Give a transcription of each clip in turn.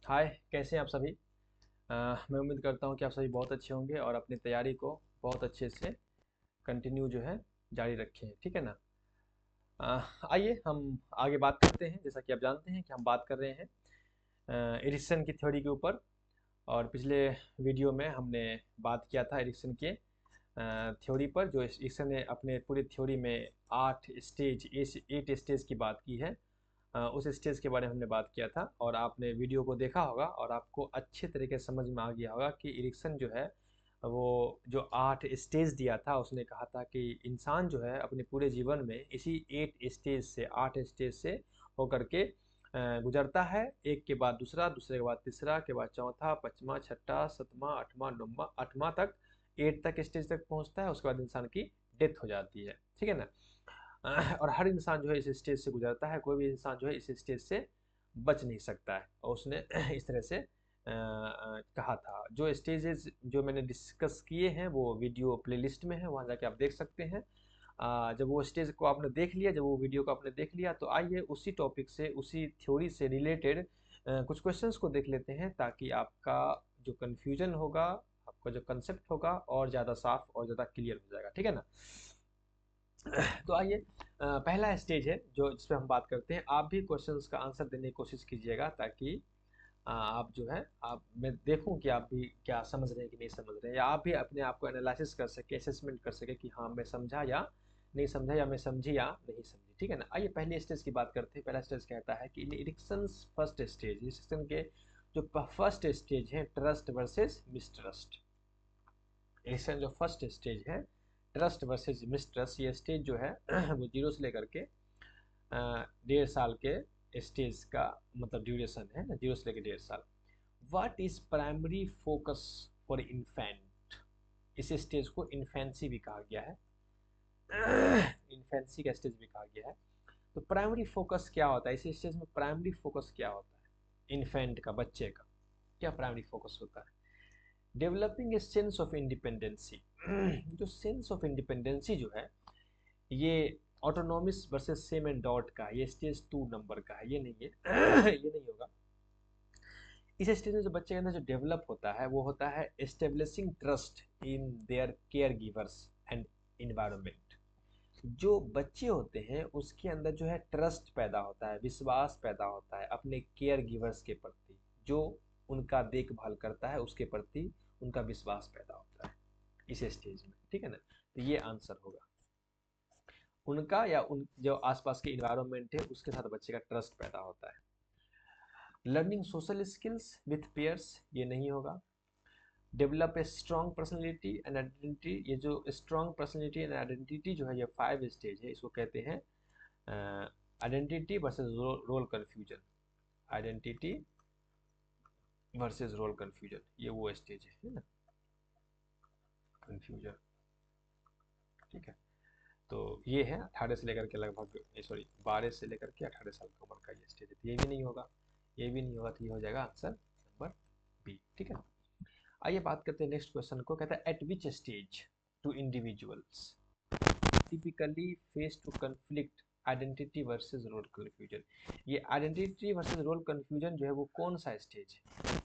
हाय, कैसे हैं आप सभी। मैं उम्मीद करता हूँ कि आप सभी बहुत अच्छे होंगे और अपनी तैयारी को बहुत अच्छे से कंटिन्यू जो है जारी रखें, ठीक है ना। आइए हम आगे बात करते हैं। जैसा कि आप जानते हैं कि हम बात कर रहे हैं एरिक्सन की थ्योरी के ऊपर। और पिछले वीडियो में हमने बात किया था एरिक्सन के थ्योरी पर, जो एरिक्सन ने अपने पूरी थ्योरी में 8 स्टेज की बात की है। उस स्टेज के बारे में हमने बात किया था और आपने वीडियो को देखा होगा और आपको अच्छे तरीके से समझ में आ गया होगा कि एरिक्सन जो है वो जो 8 स्टेज दिया था, उसने कहा था कि इंसान जो है अपने पूरे जीवन में इसी 8 स्टेज से होकर के गुजरता है। एक के बाद दूसरा, दूसरे के बाद तीसरा, के बाद चौथा, पांचवा, छठा, सातवां, आठवां, नौवां, आठवां तक, 8 तक स्टेज तक पहुंचता है। उसके बाद इंसान की डेथ हो जाती है, ठीक है ना। और हर इंसान जो है इस स्टेज से गुजरता है, कोई भी इंसान जो है इस स्टेज से बच नहीं सकता है। और उसने इस तरह से कहा था। जो स्टेजेस जो मैंने डिस्कस किए हैं वो वीडियो प्लेलिस्ट में है, वहाँ जाके आप देख सकते हैं। जब वो स्टेज को आपने देख लिया, जब वो वीडियो को आपने देख लिया, तो आइए उसी टॉपिक से, उसी थ्योरी से रिलेटेड कुछ क्वेश्चंस को देख लेते हैं, ताकि आपका जो कन्फ्यूजन होगा, आपका जो कंसेप्ट होगा, और ज़्यादा साफ और ज़्यादा क्लियर हो जाएगा, ठीक है ना। तो आइए, पहला स्टेज है जो जिस पे हम बात करते हैं। आप भी क्वेश्चंस का आंसर देने की कोशिश कीजिएगा, ताकि आप जो है, आप मैं देखूं कि आप भी क्या समझ रहे हैं कि नहीं समझ रहे हैं, या आप भी अपने आप को एनालिसिस कर सके, असेसमेंट कर सके कि हाँ मैं समझा या नहीं समझा, या मैं समझी या नहीं समझी, ठीक है ना। आइए पहले स्टेज की बात करते हैं। पहला स्टेज कहता है कि एरिक्सन फर्स्ट स्टेज, एरिक्सन के जो फर्स्ट स्टेज है, ट्रस्ट वर्सेस मिसट्रस्ट। एरिक्सन जो फर्स्ट स्टेज है, ट्रस्ट वर्सेस मिसट्रस्ट, ये स्टेज जो है वो 0 से लेकर के 1.5 साल के स्टेज का मतलब ड्यूरेशन है ना, 0 से लेकर 1.5 साल। What is primary focus for infant. इस स्टेज को इन्फेंसी भी कहा गया है, इन्फेंसी का स्टेज भी कहा गया है। तो प्राइमरी फोकस क्या होता है इस स्टेज में? प्राइमरी फोकस क्या होता है इन्फेंट का, बच्चे का क्या प्राइमरी फोकस होता है? Developing a sense of independency. जो सेंस ऑफ इंडिपेंडेंसी जो है, ये ऑटोनॉमिस वर्सेस सेम एंड डॉट का, ये स्टेज 2 नंबर का है, ये नहीं है। ये नहीं होगा। इस स्टेज में जो बच्चे के अंदर जो डेवलप होता है वो होता है establishing trust in their care givers and environment. जो बच्चे होते हैं उसके अंदर जो है ट्रस्ट पैदा होता है, विश्वास पैदा होता है अपने केयर गिवर्स के प्रति, जो उनका देखभाल करता है उसके प्रति उनका विश्वास पैदा होता है इस स्टेज में, ठीक है ना। तो ये आंसर होगा उनका, या उन जो आसपास के इन्वायरमेंट है उसके साथ बच्चे का ट्रस्ट पैदा होता है। Learning social skills with pairs, ये नहीं होगा। Develop a strong personality and identity, ये जो स्ट्रॉन्ग पर्सनैलिटी एंड आइडेंटिटी जो है, ये 5 स्टेज है, इसको कहते हैं identity versus role confusion. Identity versus role confusion, ये वो स्टेज है ना, कन्फ्यूजन, ठीक है। तो ये है 18 से लेकर के लगभग, सॉरी 12 से लेकर के 18 साल की उम्र का ये स्टेज है। तो ये भी नहीं होगा, ये भी नहीं होगा, तो ये हो जाएगा आंसर नंबर बी, ठीक है। आइए बात करते हैं नेक्स्ट क्वेश्चन को। कहता है at which stage to individuals typically face to conflict identity versus role confusion. ये आइडेंटिटी वर्सेस रोल कन्फ्यूजन जो है वो कौन सा स्टेज है?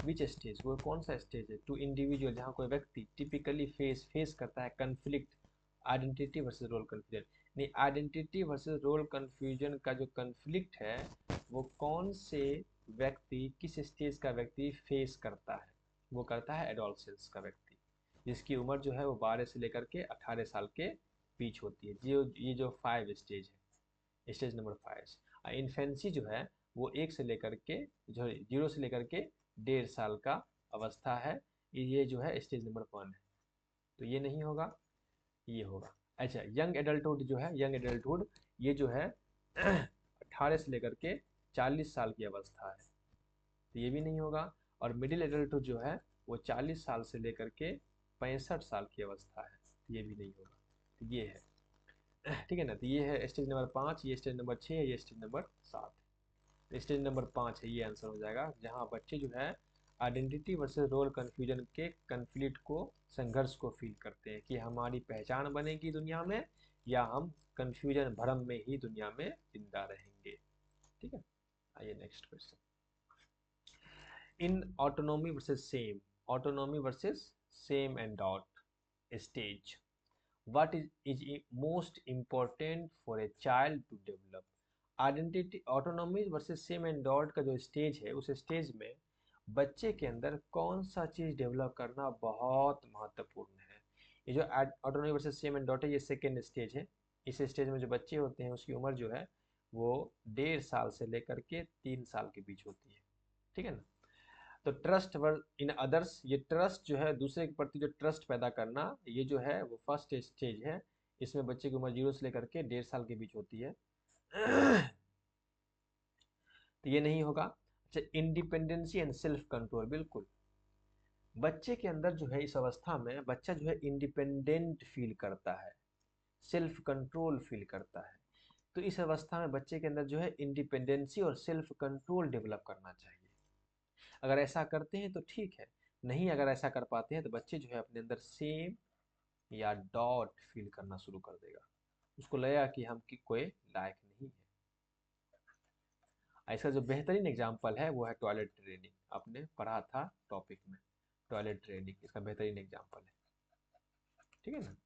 विच स्टेज, वो कौन सा स्टेज है? टू इंडिविजुअल, जहाँ कोई व्यक्ति टिपिकली फेस करता है conflict identity versus role confusion. नहीं, आइडेंटिटी वर्सेस रोल कन्फ्यूजन का जो कन्फ्लिक्ट है वो कौन से व्यक्ति, किस स्टेज का व्यक्ति फेस करता है? वो करता है एडोलसेंस का व्यक्ति, जिसकी उम्र जो है वो 12 से लेकर के 18 साल के बीच होती है। जो ये जो 5 स्टेज है, स्टेज नंबर 5। इन्फेंसी जो है वो 1 से लेकर के, जो 0 से लेकर के 1.5 साल का अवस्था है, ये जो है स्टेज नंबर 1 है। तो ये नहीं होगा, ये होगा। अच्छा, यंग एडल्टहुड जो है, यंग एडल्टहुड ये जो है 18 से लेकर के 40 साल की अवस्था है, तो ये भी नहीं होगा। और मिडिल एडल्टहुड जो है वो 40 साल से लेकर के 65 साल की अवस्था है, तो ये भी नहीं होगा। तो ये है, ठीक है ना। तो ये है स्टेज नंबर 5, ये स्टेज नंबर 6 है, ये स्टेज नंबर 7। तो स्टेज नंबर 5 है, ये आंसर हो जाएगा, जहाँ बच्चे जो है आइडेंटिटी वर्सेस रोल कन्फ्यूजन के कन्फ्लिक्ट को, संघर्ष को फील करते हैं कि हमारी पहचान बनेगी दुनिया में, या हम कन्फ्यूजन भ्रम में ही दुनिया में जिंदा रहेंगे, ठीक है। आइए next question. In autonomy versus same and dot stage, what is most important for a child to develop? Identity autonomy versus same and dot का जो स्टेज है, उस स्टेज में बच्चे के अंदर कौन सा चीज़ डेवलप करना बहुत महत्वपूर्ण है। ये जो autonomy versus same and dot है, ये सेकेंड स्टेज है। इस स्टेज में जो बच्चे होते हैं उसकी उम्र जो है वो 1.5 साल से लेकर के 3 साल के बीच होती है, ठीक है ना। तो ट्रस्ट इन अदर्स, ये ट्रस्ट जो है दूसरे के प्रति जो ट्रस्ट पैदा करना, ये जो है वो फर्स्ट स्टेज है। इसमें बच्चे की उम्र 0 से लेकर के 1.5 साल के बीच होती है। तो ये नहीं होगा। अच्छा, इंडिपेंडेंसी एंड सेल्फ कंट्रोल, बिल्कुल बच्चे के अंदर जो है इस अवस्था में बच्चा जो है इंडिपेंडेंट फील करता है, सेल्फ कंट्रोल फील करता है। तो इस अवस्था में बच्चे के अंदर जो है इंडिपेंडेंसी और सेल्फ कंट्रोल डेवलप करना चाहिए। अगर ऐसा करते हैं तो ठीक है, नहीं अगर ऐसा कर पाते हैं तो बच्चे जो है अपने अंदर सेम या डॉट फील करना शुरू कर देगा, उसको लगेगा कि हम की कोई लायक नहीं है। इसका जो बेहतरीन एग्जाम्पल है वो है टॉयलेट ट्रेनिंग। आपने पढ़ा था टॉपिक में, टॉयलेट ट्रेनिंग इसका बेहतरीन एग्जाम्पल है, ठीक है ना।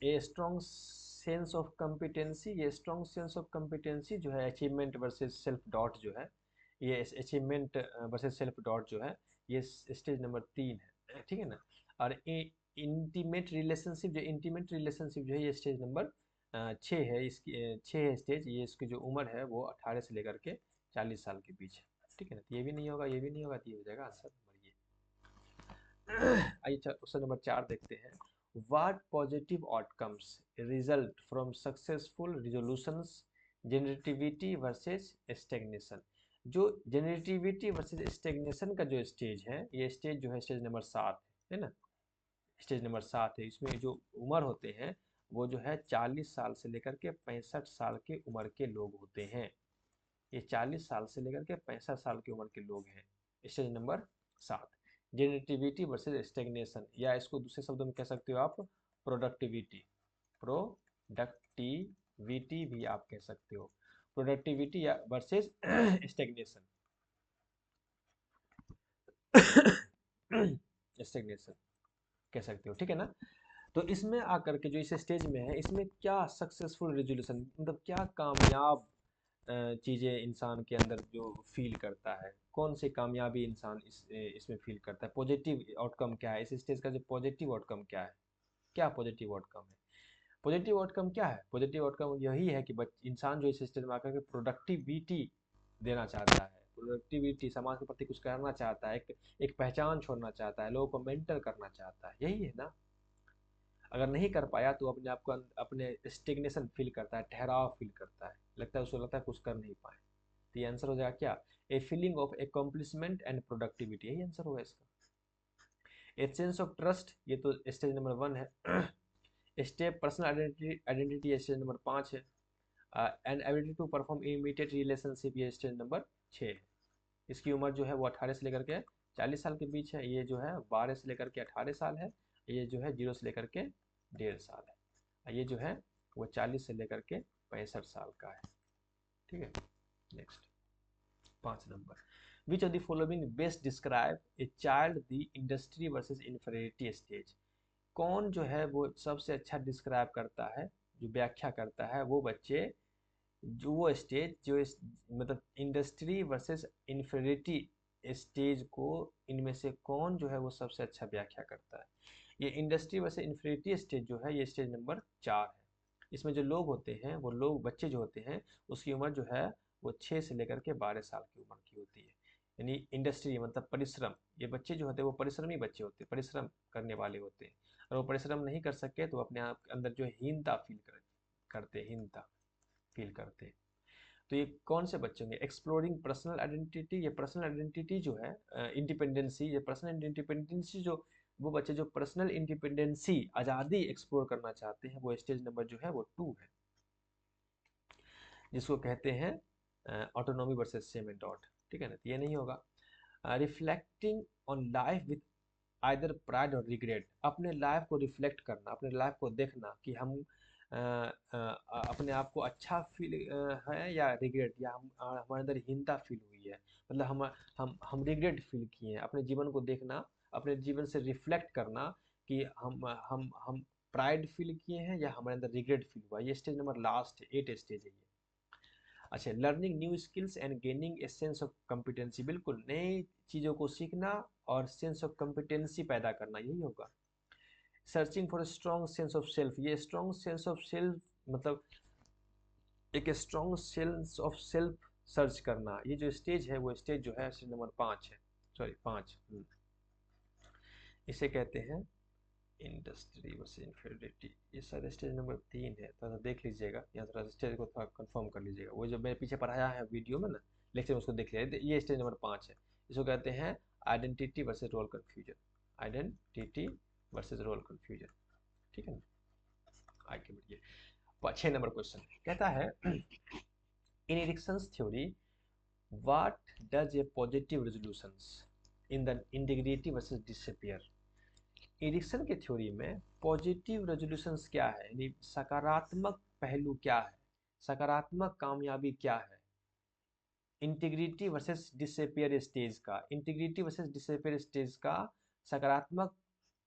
A strong sense of competency, ये स्ट्रॉन्ग सेंस ऑफ कॉम्पिटेंसी जो है अचीवमेंट वर्सेस सेल्फ डॉट जो है, ये अचीवमेंट वर्सेस सेल्फ डॉट जो है, ये स्टेज नंबर 3 है, ठीक है ना। और इंटीमेट रिलेशनशिप, जो इंटीमेट रिलेशनशिप जो है ये स्टेज नंबर 6 है। इसकी 6 है स्टेज, ये इसकी जो उम्र है वो 18 से लेकर के 40 साल के बीच है, ठीक है ना। तो ये भी नहीं होगा, ये भी नहीं होगा, तो ये हो जाएगा आंसर नंबर ये। आइए क्वेश्चन नंबर 4 देखते हैं। What positive outcomes result from successful resolutions, generativity versus stagnation? जो जनरेटिविटी वर्सेस स्टेगनेशन का जो स्टेज है, ये स्टेज जो है स्टेज नंबर 7 है ना, स्टेज नंबर 7 है। इसमें जो उम्र होते हैं वो जो है 40 साल से लेकर के 65 साल के उम्र के लोग होते हैं। ये 40 साल से लेकर के 65 साल की उम्र के लोग हैं, stage number 7। Generativity versus stagnation, या इसको दूसरे शब्दों में कह सकते हो आप प्रोडक्टिविटी, प्रोडक्टिविटी भी आप कह सकते हो, प्रोडक्टिविटी या वर्सेस स्टेगनेशन, स्टेगनेशन कह सकते हो, ठीक है ना। तो इसमें आकर के जो इस स्टेज में है, इसमें क्या सक्सेसफुल रेजोल्यूशन, मतलब क्या कामयाब चीज़ें इंसान के अंदर जो फील करता है, कौन सी कामयाबी इंसान इसमें फील करता है, पॉजिटिव आउटकम क्या है, इस स्टेज का जो पॉजिटिव आउटकम क्या है, क्या पॉजिटिव आउटकम है। पॉजिटिव आउटकम क्या है, पॉजिटिव आउटकम यही है कि इंसान जो इस स्टेज में आकर के प्रोडक्टिविटी देना चाहता है, प्रोडक्टिविटी समाज के प्रति कुछ करना चाहता है, एक पहचान छोड़ना चाहता है, लोगों को मेंटर करना चाहता है, यही है ना। अगर नहीं कर पाया तो अपने आप को अपने स्टेगनेशन फील करता है, ठहराव फील करता है, लगता है उसको लगता है कुछ कर नहीं पाए। तो ये आंसर हो जाएगा क्या, a feeling of accomplishment and productivity, यही आंसर होगा इसका। ए सेंस ऑफ ट्रस्ट, ये तो स्टेज नंबर 1 है। Step personal identity stage number 5 है। And ability to perform immediate relationship, ये स्टेज नंबर 6 है। इसकी उम्र जो है वो 18 से लेकर के 40 साल के बीच है, ये जो है 12 से लेकर के 18 साल है, ये जो है 0 से लेकर के 1.5 साल है, ये जो है वो 40 से लेकर के 65 साल का है, ठीक है। Next 5 number, which of the following best describe a child the industry versus inferiority stage, कौन जो है वो सबसे अच्छा डिस्क्राइब करता है, जो व्याख्या करता है वो बच्चे, जो वो स्टेज जो मतलब इंडस्ट्री वर्सेस इन्फीरियरिटी स्टेज को, इनमें से कौन जो है वो सबसे अच्छा व्याख्या करता है। ये इंडस्ट्री वर्सेस इन्फीरियरिटी स्टेज जो है ये स्टेज नंबर 4 है। इसमें जो लोग होते हैं, वो लोग बच्चे जो होते हैं उसकी उम्र जो है वो 6 से लेकर के 12 साल की उम्र की होती है। यानी इंडस्ट्री मतलब परिश्रम, ये बच्चे जो होते हैं वो परिश्रमी बच्चे होते हैं, परिश्रम करने वाले होते हैं। और वो परिश्रम नहीं कर सके तो अपने आप के अंदर जो हीनता फील करते, हीनता फील करते। तो ये कौन से बच्चे होंगे, एक्सप्लोरिंग पर्सनल आइडेंटिटी, ये पर्सनल आइडेंटिटी जो है इंडिपेंडेंसी, ये पर्सनल इंडिपेंडेंसी जो, वो बच्चे जो पर्सनल इंडिपेंडेंसी आज़ादी एक्सप्लोर करना चाहते हैं, वो स्टेज नंबर जो है वो 2 है, जिसको कहते हैं autonomy versus same and dot, ठीक है ना। तो ये नहीं होगा। Reflecting on life with either pride और रिग्रेट, अपने लाइफ को रिफ्लेक्ट करना, अपने लाइफ को देखना कि हम अपने आप को अच्छा फील है या रिग्रेट, या हमारे अंदर हीनता फील हुई है, मतलब हम रिग्रेट फील किए हैं। अपने जीवन को देखना, अपने जीवन से रिफ्लेक्ट करना कि हम प्राइड फील किए हैं या हमारे अंदर रिग्रेट फील हुआ। ये स्टेज नंबर लास्ट है, 8 स्टेज है ये। अच्छा, learning new skills and gaining a sense of competency, बिल्कुल नई चीज़ों को सीखना और सेंस ऑफ कॉम्पिटेंसी पैदा करना, यही होगा। Searching for strong sense of self, ये स्ट्रॉन्ग सेंस ऑफ सेल्फ मतलब एक strong sense of self search करना, ये जो स्टेज है वो स्टेज जो है स्टेज नंबर 5 है, सॉरी 5। इसे कहते हैं इंडस्ट्री वर्सेस इंफीरियरिटी। ये शायद स्टेज नंबर 3 है, थोड़ा देख लीजिएगा, यहाँ थोड़ा स्टेज को थोड़ा कंफर्म कर लीजिएगा। वो जो मेरे पीछे पढ़ाया है वीडियो में ना, लेक्चर में, उसको देख लीजिए। ये स्टेज नंबर 5 है। इसको कहते हैं identity versus role confusion, identity versus role confusion, ठीक है ना। आगे बढ़िए, 6 नंबर क्वेश्चन कहता है in Erikson's theory what does a positive resolutions in the integrity versus disappear. Erikson के थ्योरी में पॉजिटिव रेजोल्यूशंस क्या है, यानी सकारात्मक पहलू क्या है, सकारात्मक कामयाबी क्या है। इंटीग्रिटी वर्सेस डिसअपियर स्टेज का, इंटीग्रिटी वर्सेस डिसअपियर स्टेज का सकारात्मक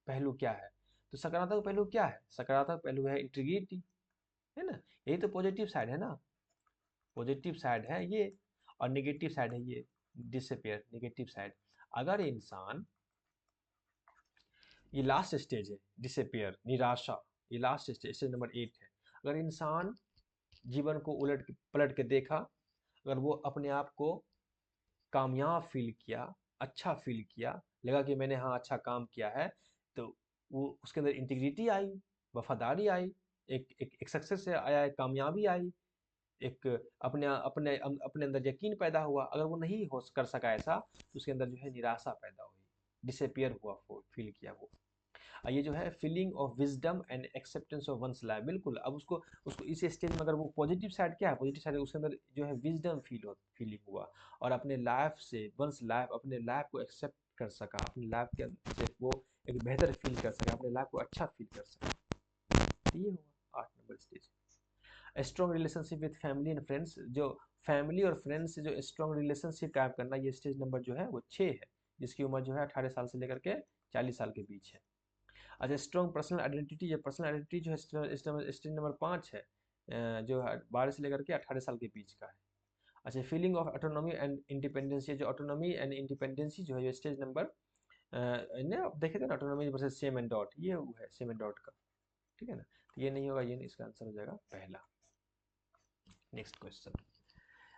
पहलू क्या है। तो सकारात्मक पहलू क्या है, सकारात्मक पहलू है इंटीग्रिटी, है ना, यही तो पॉजिटिव साइड है ना, पॉजिटिव साइड है ये, और नेगेटिव साइड है ये डिसअपियर, नेगेटिव साइड। अगर इंसान, ये लास्ट स्टेज है डिसअपियर, निराशा, ये लास्ट स्टेज, स्टेज नंबर 8 है। अगर इंसान जीवन को उलट पलट के देखा, अगर वो अपने आप को कामयाब फील किया, अच्छा फील किया, लगा कि मैंने हाँ अच्छा काम किया है, तो वो उसके अंदर इंटीग्रिटी आई, वफादारी आई, एक सक्सेस आया, एक कामयाबी आई, एक अपने अपने अपने अंदर यकीन पैदा हुआ। अगर वो नहीं हो कर सका ऐसा, तो उसके अंदर जो है निराशा पैदा हुई, डिसअपियर हुआ, फील किया वो। ये जो है feeling of wisdom and acceptance of one's life, बिल्कुल। अब उसको उसको इस स्टेज में अगर वो पॉजिटिव साइड क्या है, पॉजिटिव साइड उसके अंदर जो है विजडम फीलिंग हुआ, और अपने लाइफ से वंस लाइफ, अपने लाइफ को एक्सेप्ट कर सका, अपनी लाइफ के से वो एक बेहतर फील कर सका, अपने लाइफ को अच्छा फील कर सका। ये हुआ 8 number stage. Strong relationship with family and friends, जो फैमिली और फ्रेंड्स से जो स्ट्रॉन्ग रिलेशनशिप कायम करना, ये स्टेज नंबर जो है वो 6 है, जिसकी उम्र जो है 18 साल से लेकर के 40 साल के बीच है। अच्छा, स्ट्रॉन्ग पर्सनल आइडेंटिटी, ये पर्सनल आइडेंटिटी जो है स्टेज नंबर 5 है, जो 12 से लेकर के 18 साल के बीच का है। अच्छा, feeling of autonomy and independence, ये जो ऑटोनॉमी एंड इंडिपेंडेंसी जो है ये स्टेज नंबर आप देखे थे ना, autonomy versus same and dot, ये वो है सेम एंड डॉट का, ठीक है ना। तो ये नहीं होगा, ये नहीं, इसका आंसर हो जाएगा पहला। Next question,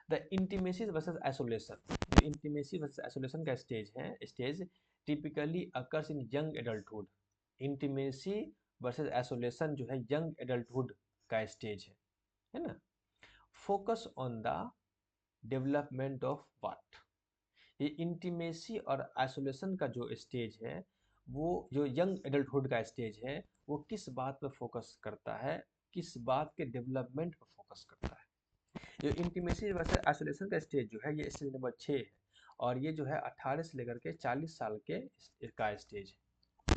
the intimacy versus isolation. Intimacy versus isolation का स्टेज है, stage typically occurs in young adulthood. Intimacy versus isolation जो है यंग एडल्टहुड का स्टेज है ना। Focus on the development of what, ये इंटीमेसी और आइसोलेशन का जो स्टेज है, वो जो यंग एडल्टहुड का स्टेज है, वो किस बात पर फोकस करता है, किस बात के डेवलपमेंट पर फोकस करता है। जो इंटीमेसी वर्सेस आइसोलेशन का स्टेज जो है ये स्टेज नंबर 6 है, और ये जो है 18 से लेकर के 40 साल के का स्टेज है।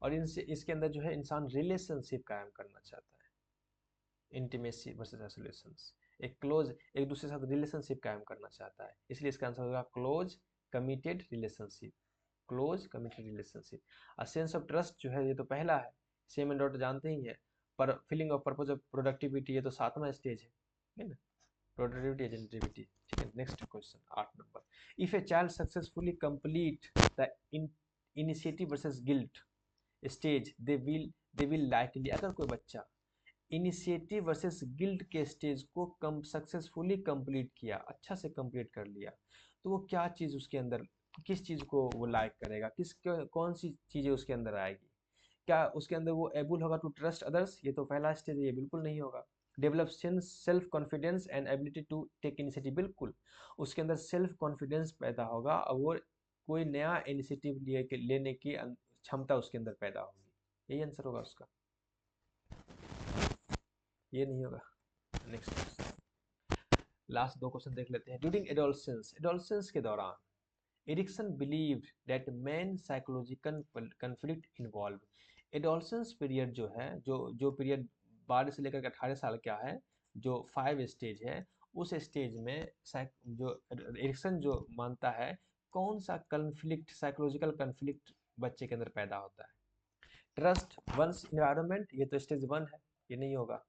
और इनसे इसके अंदर जो है इंसान रिलेशनशिप कायम करना चाहता है। इंटीमेसी वर्सेस आइसोलेशन, एक क्लोज, एक दूसरे के साथ रिलेशनशिप कायम करना चाहता है, इसलिए इसका आंसर होगा close committed relationship, close committed relationship. और सेंस ऑफ ट्रस्ट जो है ये तो पहला है, सेम एंड डॉट जानते ही है। पर feeling of purpose of productivity ये तो 7वां स्टेज है ना, प्रोडक्टिविटी एजेंटिविटी, ठीक है। Next question 8 number, if a child successfully complete the initiative versus guilt stage they will likely, अगर कोई बच्चा इनिशिएटिव वर्सेस गिल्ट के स्टेज को कम सक्सेसफुली कंप्लीट किया, अच्छा से कंप्लीट कर लिया, तो वो क्या चीज़ उसके अंदर, किस चीज़ को वो लाइक करेगा, कौन सी चीज़ें उसके अंदर आएगी। क्या उसके अंदर वो एबल होगा टू ट्रस्ट अदर्स, ये तो पहला स्टेज है, ये बिल्कुल नहीं होगा। Develop self confidence and ability to take initiative, बिल्कुल उसके अंदर सेल्फ कॉन्फिडेंस पैदा होगा, और वो कोई नया इनिशिएटिव लेने की क्षमता उसके अंदर पैदा होगी, यही आंसर होगा उसका, ये नहीं होगा। नेक्स्ट, लास्ट 2 क्वेश्चन देख लेते हैं। ड्यूरिंग एडोलसेंस, एडोलसेंस के दौरान Erikson believed that main psychological conflict involve. Adolescence period जो है, जो जो पीरियड 12 से लेकर के 18 साल क्या है, जो 5 स्टेज है, उस स्टेज में जो एरिक्सन जो मानता है, कौन सा कन्फ्लिक्ट, साइकोलॉजिकल कन्फ्लिक्ट बच्चे के अंदर पैदा होता है। ट्रस्ट वंस इन्वायरमेंट, ये तो स्टेज 1 है, ये नहीं होगा।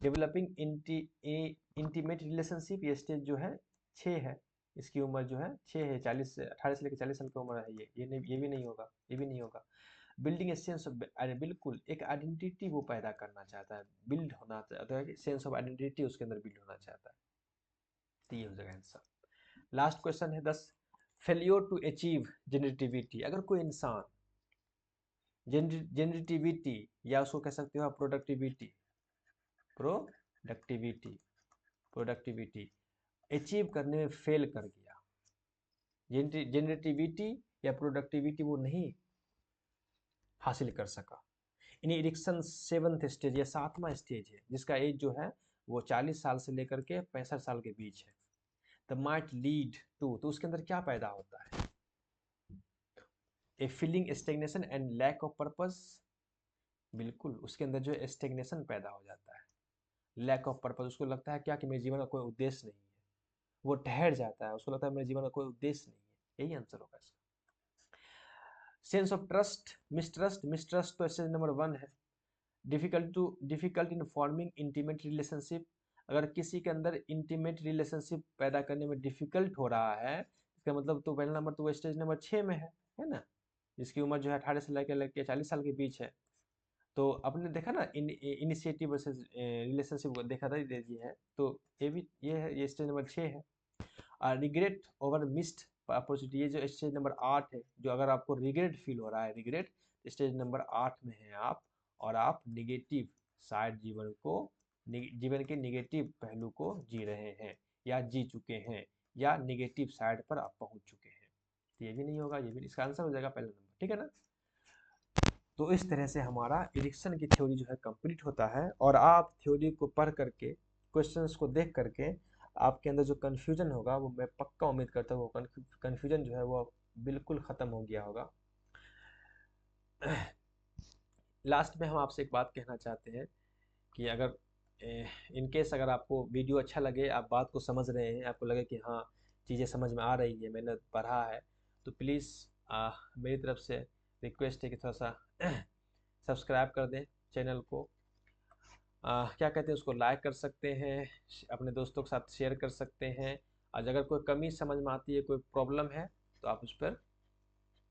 डेवलपिंग इंटीमेट रिलेशनशिप, ये स्टेज जो है 6 है, इसकी उम्र जो है 6 है, 40 से 18 से लेकर 40 साल की उम्र है, ये नहीं, ये भी नहीं होगा, ये भी नहीं होगा। बिल्डिंग ए सेंस ऑफ, अरे बिल्कुल एक आइडेंटिटी वो पैदा करना चाहता है, बिल्ड होना चाहता है, सेंस ऑफ आइडेंटिटी उसके अंदर बिल्ड होना चाहता है। तो ये हो जाएगा आंसर। लास्ट क्वेश्चन है 10, फेलियर टू अचीव जेनरेटिविटी। अगर कोई इंसान जेनरेटिविटी या उसको कह सकते हो प्रोडक्टिविटी, प्रोडक्टिविटी प्रोडक्टिविटी अचीव करने में फेल कर गया, जेनरेटिविटी या प्रोडक्टिविटी वो नहीं हासिल कर सका, इन इरिक्सन 7th स्टेज या 7वां स्टेज है, जिसका एज जो है वो 40 साल से लेकर के 65 साल के बीच है। द माइट लीड टू, तो उसके अंदर क्या पैदा होता है, a feeling stagnation and lack of purpose. बिल्कुल उसके अंदर जो स्टेग्नेशन पैदा हो जाता है, लैक ऑफ पर्पस, उसको लगता है क्या कि मेरे जीवन का कोई उद्देश्य नहीं है, वो ठहर जाता है, उसको लगता है मेरे जीवन का कोई उद्देश्य नहीं है। यही आंसर होगा इसका। सेंस ऑफ ट्रस्ट, मिसट्रस्ट तो स्टेज नंबर 1 है। Difficult in forming intimate relationship, अगर किसी के अंदर इंटीमेट रिलेशनशिप पैदा करने में डिफिकल्ट हो रहा है, इसका मतलब तो पहला नंबर तो वो स्टेज नंबर 6 में है ना, जिसकी उम्र जो है 18 से लेकर 40 साल के बीच है। तो आपने देखा ना इनिशिएटिव वर्सेस रिलेशनशिप को देखा था, ये है, तो ये है, ये स्टेज नंबर 6 है। रिग्रेट ओवर मिस्ड अपॉर्चुनिटी, ये जो स्टेज नंबर 8 है, जो अगर आपको रिग्रेट फील हो रहा है, रिग्रेट स्टेज नंबर 8 में है आप, और आप निगेटिव साइड जीवन के निगेटिव पहलू को जी रहे हैं, या जी चुके हैं, या निगेटिव साइड पर आप पहुंच चुके हैं। तो ये भी नहीं होगा, ये भी, इसका आंसर हो जाएगा पहला नंबर, ठीक है ना। तो इस तरह से हमारा इरिक्सन की थ्योरी जो है कंप्लीट होता है, और आप थ्योरी को पढ़ करके, क्वेश्चंस को देख करके आपके अंदर जो कन्फ्यूजन होगा, वो मैं पक्का उम्मीद करता हूँ वो कन्फ्यूजन जो है वो बिल्कुल ख़त्म हो गया होगा। लास्ट में हम आपसे एक बात कहना चाहते हैं कि अगर इन केस अगर आपको वीडियो अच्छा लगे, आप बात को समझ रहे हैं, आपको लगे कि हाँ चीज़ें समझ में आ रही है, मैंने पढ़ा है, तो प्लीज़ मेरी तरफ से रिक्वेस्ट है कि थोड़ा सा सब्सक्राइब कर दें चैनल को, क्या कहते हैं उसको लाइक कर सकते हैं, अपने दोस्तों के साथ शेयर कर सकते हैं, और अगर कोई कमी समझ में आती है, कोई प्रॉब्लम है, तो आप उस पर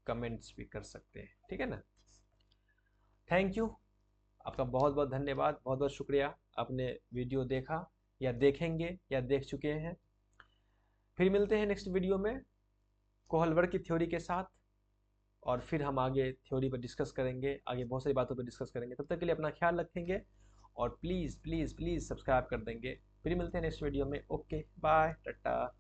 कमेंट्स भी कर सकते हैं, ठीक है ना। थैंक यू, आपका बहुत बहुत धन्यवाद, बहुत बहुत शुक्रिया, आपने वीडियो देखा या देखेंगे या देख चुके हैं। फिर मिलते हैं नेक्स्ट वीडियो में कोहलवर की थ्योरी के साथ, और फिर हम आगे थ्योरी पर डिस्कस करेंगे, आगे बहुत सारी बातों पर डिस्कस करेंगे। तब तक के लिए अपना ख्याल रखेंगे, और प्लीज़ प्लीज़ प्लीज़ सब्सक्राइब कर देंगे। फिर मिलते हैं नेक्स्ट वीडियो में। Okay bye, Tata.